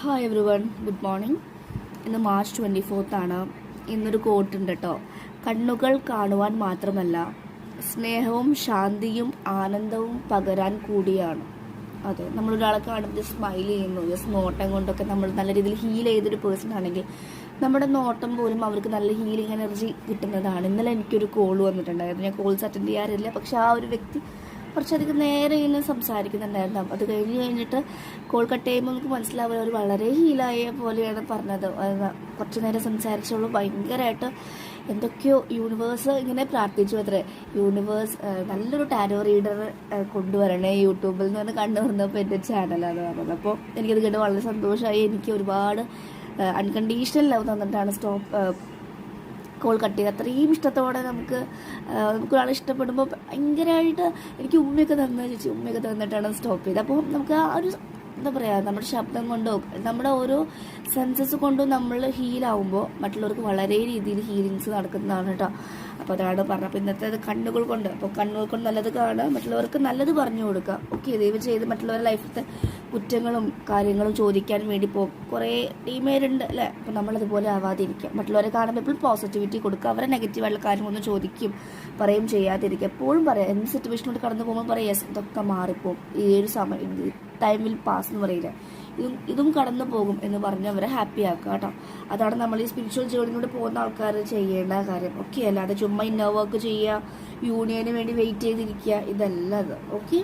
Hi every one, good morning. ഇന്ന് March 24 ഇന്നൊരു കോട്ടുണ്ട് കേട്ടോ. കണ്ണുകൾ കാണുവാൻ മാത്രമല്ല, സ്നേഹവും ശാന്തിയും ആനന്ദവും പകരാൻ കൂടിയാണ്. അതെ, നമ്മളൊരാളെ കാണുമ്പോൾ സ്മൈൽ ചെയ്യുന്നു, ജസ്റ്റ് നോട്ടം കൊണ്ടൊക്കെ നമ്മൾ നല്ല രീതിയിൽ ഹീൽ ചെയ്തൊരു പേഴ്സൺ ആണെങ്കിൽ നമ്മുടെ നോട്ടം പോലും അവർക്ക് നല്ല ഹീലിംഗ് എനർജി കിട്ടുന്നതാണ്. ഇന്നലെ എനിക്കൊരു കോൾ വന്നിട്ടുണ്ടായിരുന്നു. ഞാൻ കോൾസ് അറ്റൻഡ് ചെയ്യാറില്ല, പക്ഷെ ആ ഒരു വ്യക്തി കുറച്ചധികം നേരെ ഇങ്ങനെ സംസാരിക്കുന്നുണ്ടായിരുന്നു. അത് കഴിഞ്ഞിട്ട് കോൾ കട്ട് ചെയ്യുമ്പോൾ നമുക്ക് മനസ്സിലാവുക അവർ വളരെ ഹീലായ പോലെയാണ് പറഞ്ഞത്. കുറച്ച് നേരം സംസാരിച്ചുള്ളൂ, ഭയങ്കരമായിട്ട് എന്തൊക്കെയോ യൂണിവേഴ്സ് ഇങ്ങനെ പ്രാർത്ഥിച്ചു അത്രേ. യൂണിവേഴ്സ് നല്ലൊരു ടാരോ റീഡർ കൊണ്ടുവരണേ യൂട്യൂബിൽ നിന്ന് കണ്ടു വന്നപ്പോൾ എൻ്റെ ചാനലാണ് പറഞ്ഞത്. അപ്പോൾ എനിക്കത് കേട്ട് വളരെ സന്തോഷമായി. എനിക്ക് ഒരുപാട് അൺകണ്ടീഷണൽ ലവ് തന്നിട്ടാണ് കോൾ കട്ട് ചെയ്ത്. അത്രയും ഇഷ്ടത്തോടെ നമുക്കൊരാളെ ഇഷ്ടപ്പെടുമ്പോൾ ഭയങ്കരമായിട്ട് എനിക്ക് ഉമ്മയൊക്കെ തന്നിട്ടാണ് സ്റ്റോപ്പ് ചെയ്തത്. അപ്പോൾ നമുക്ക് ആ ഒരു എന്താ പറയുക, നമ്മുടെ ശബ്ദം കൊണ്ടോ നമ്മുടെ ഓരോ സെൻസസ് കൊണ്ടും നമ്മൾ ഹീലാവുമ്പോൾ മറ്റുള്ളവർക്ക് വളരെ രീതിയിൽ ഹീലിങ്സ് നടക്കുന്നതാണ് കേട്ടോ. അപ്പോൾ അതാണ് പറഞ്ഞത്. അപ്പോൾ ഇന്നത്തെ അത് കണ്ണുകൾ കൊണ്ട്, അപ്പോൾ കണ്ണുകൾ കൊണ്ട് നല്ലത് കാണുക, മറ്റുള്ളവർക്ക് നല്ലത് പറഞ്ഞു കൊടുക്കുക. ഓക്കെ, ദൈവം ചെയ്ത് മറ്റുള്ളവരുടെ ലൈഫിലത്തെ കുറ്റങ്ങളും കാര്യങ്ങളും ചോദിക്കാൻ വേണ്ടി പോകും കുറേ ടീമേരുണ്ട് അല്ലേ. അപ്പോൾ നമ്മളതുപോലെ ആവാതിരിക്കുക, മറ്റുള്ളവരെ കാണുമ്പോൾ എപ്പോഴും പോസിറ്റിവിറ്റി കൊടുക്കുക. അവരെ നെഗറ്റീവായിട്ടുള്ള കാര്യങ്ങളൊന്നും ചോദിക്കും പറയും ചെയ്യാതിരിക്കുക. എപ്പോഴും പറയാം, എന്ത് സിറ്റുവേഷനോട് കടന്നു പോകുമ്പോൾ പറയാം യെസ് ഇതൊക്കെ മാറിപ്പോവും, ഈ ഒരു സമയം ടൈം വിൽ പാസ് എന്ന് പറയില്ല, ഇതും കടന്നു പോകും എന്ന് പറഞ്ഞ് അവരെ ഹാപ്പി ആക്കുക കേട്ടോ. അതാണ് നമ്മൾ ഈ സ്പിരിച്വൽ ജേർണിയിലൂടെ പോകുന്ന ആൾക്കാർ ചെയ്യേണ്ട കാര്യം. ഓക്കെ, അല്ലാതെ ചുമ്മാ ഇന്നർ വർക്ക് ചെയ്യുക, യൂണിയന് വേണ്ടി വെയിറ്റ് ചെയ്തിരിക്കുക, ഇതല്ല അത്. ഓക്കെ,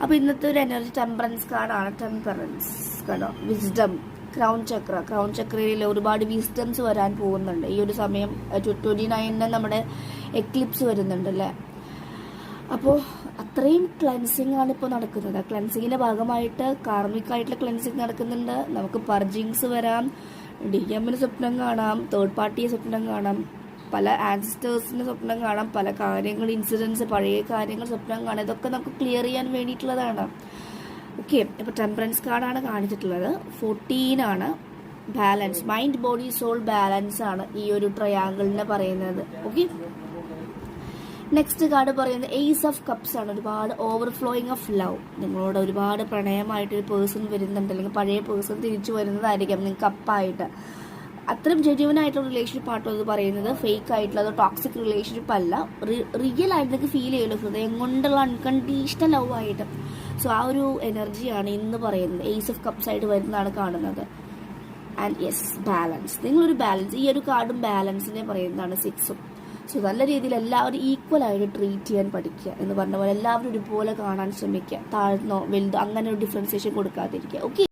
അപ്പോൾ ഇന്നത്തെ ഒരു എനർജി ടെമ്പറൻസ് കാർഡാണ്. ടെമ്പറൻസ് കണ്ടോ, വിസ്ഡം, ക്രൗൺ ചക്രയിൽ ഒരുപാട് വിസ്ഡംസ് വരാൻ പോകുന്നുണ്ട് ഈ ഒരു സമയം. 29 നമ്മുടെ എക്ലിപ്സ് വരുന്നുണ്ട് അല്ലേ. അപ്പോൾ അത്രയും ക്ലെൻസിങ് ആണ് ഇപ്പോൾ നടക്കുന്നത്. ക്ലെൻസിങ്ങിൻ്റെ ഭാഗമായിട്ട് കാർമികമായിട്ടുള്ള ക്ലെൻസിങ് നടക്കുന്നുണ്ട്. നമുക്ക് പർജിങ്സ് വരാം, DMന് സ്വപ്നം കാണാം, തേർഡ് പാർട്ടിയെ സ്വപ്നം കാണാം, പല ആൻസിസ്റ്റേഴ്സിന് സ്വപ്നം കാണാം, പല കാര്യങ്ങൾ ഇൻസിഡൻസ് പഴയ കാര്യങ്ങൾ സ്വപ്നം കാണാം. ഇതൊക്കെ നമുക്ക് ക്ലിയർ ചെയ്യാൻ വേണ്ടിയിട്ടുള്ളതാണ്. ഓക്കെ, ഇപ്പോൾ ടെമ്പറൻസ് കാർഡാണ് കാണിച്ചിട്ടുള്ളത്. 14 ആണ് balance, mind body soul balance ആണ് ഈ ഒരു ട്രയാങ്കിളിനെ പറയുന്നത്. ഓക്കെ, നെക്സ്റ്റ് കാർഡ് പറയുന്നത് ഏസ് ഓഫ് കപ്സ് ആണ്. ഒരുപാട് ഓവർഫ്ലോയിങ് ഓഫ് ലവ്. നിങ്ങളോട് ഒരുപാട് പ്രണയമായിട്ടൊരു പേഴ്സൺ വരുന്നുണ്ട്, അല്ലെങ്കിൽ പഴയ പേഴ്സൺ തിരിച്ചു വരുന്നതായിരിക്കാം നിങ്ങൾക്ക് കപ്പായിട്ട്. അത്രയും ജെന്യുവൻ ആയിട്ടുള്ള റിലേഷൻഷിപ്പ് ആട്ടോ ഇത് പറയുന്നത്. ഫേക്ക് ആയിട്ടുള്ള അത് ടോക്സിക് റിലേഷൻഷിപ്പ് അല്ല, റിയൽ ആയിട്ട് നിങ്ങൾക്ക് ഫീൽ ചെയ്യുള്ളൂ, ഹൃദയം കൊണ്ടുള്ള അൺകണ്ടീഷണൽ ലവ് ആയിട്ട്. സോ ആ ഒരു എനർജിയാണ് ഇന്ന് പറയുന്നത്. ഏസ് ഓഫ് കപ്സ് ആയിട്ട് വരുന്നതാണ് കാണുന്നത്. And yes, balance. നിങ്ങളൊരു ബാലൻസ്, ഈ ഒരു കാർഡും ബാലൻസിനെ പറയുന്നതാണ് 6ഉം. സോ നല്ല രീതിയിൽ എല്ലാവരും ഈക്വൽ ആയിട്ട് ട്രീറ്റ് ചെയ്യാൻ പഠിക്കുക എന്ന് പറഞ്ഞ പോലെ എല്ലാവരും ഒരുപോലെ കാണാൻ ശ്രമിക്കുക. താഴ്ന്നോ വലുതോ അങ്ങനെ ഒരു ഡിഫറൻസിയേഷൻ കൊടുക്കാതിരിക്കുക. ഓക്കെ.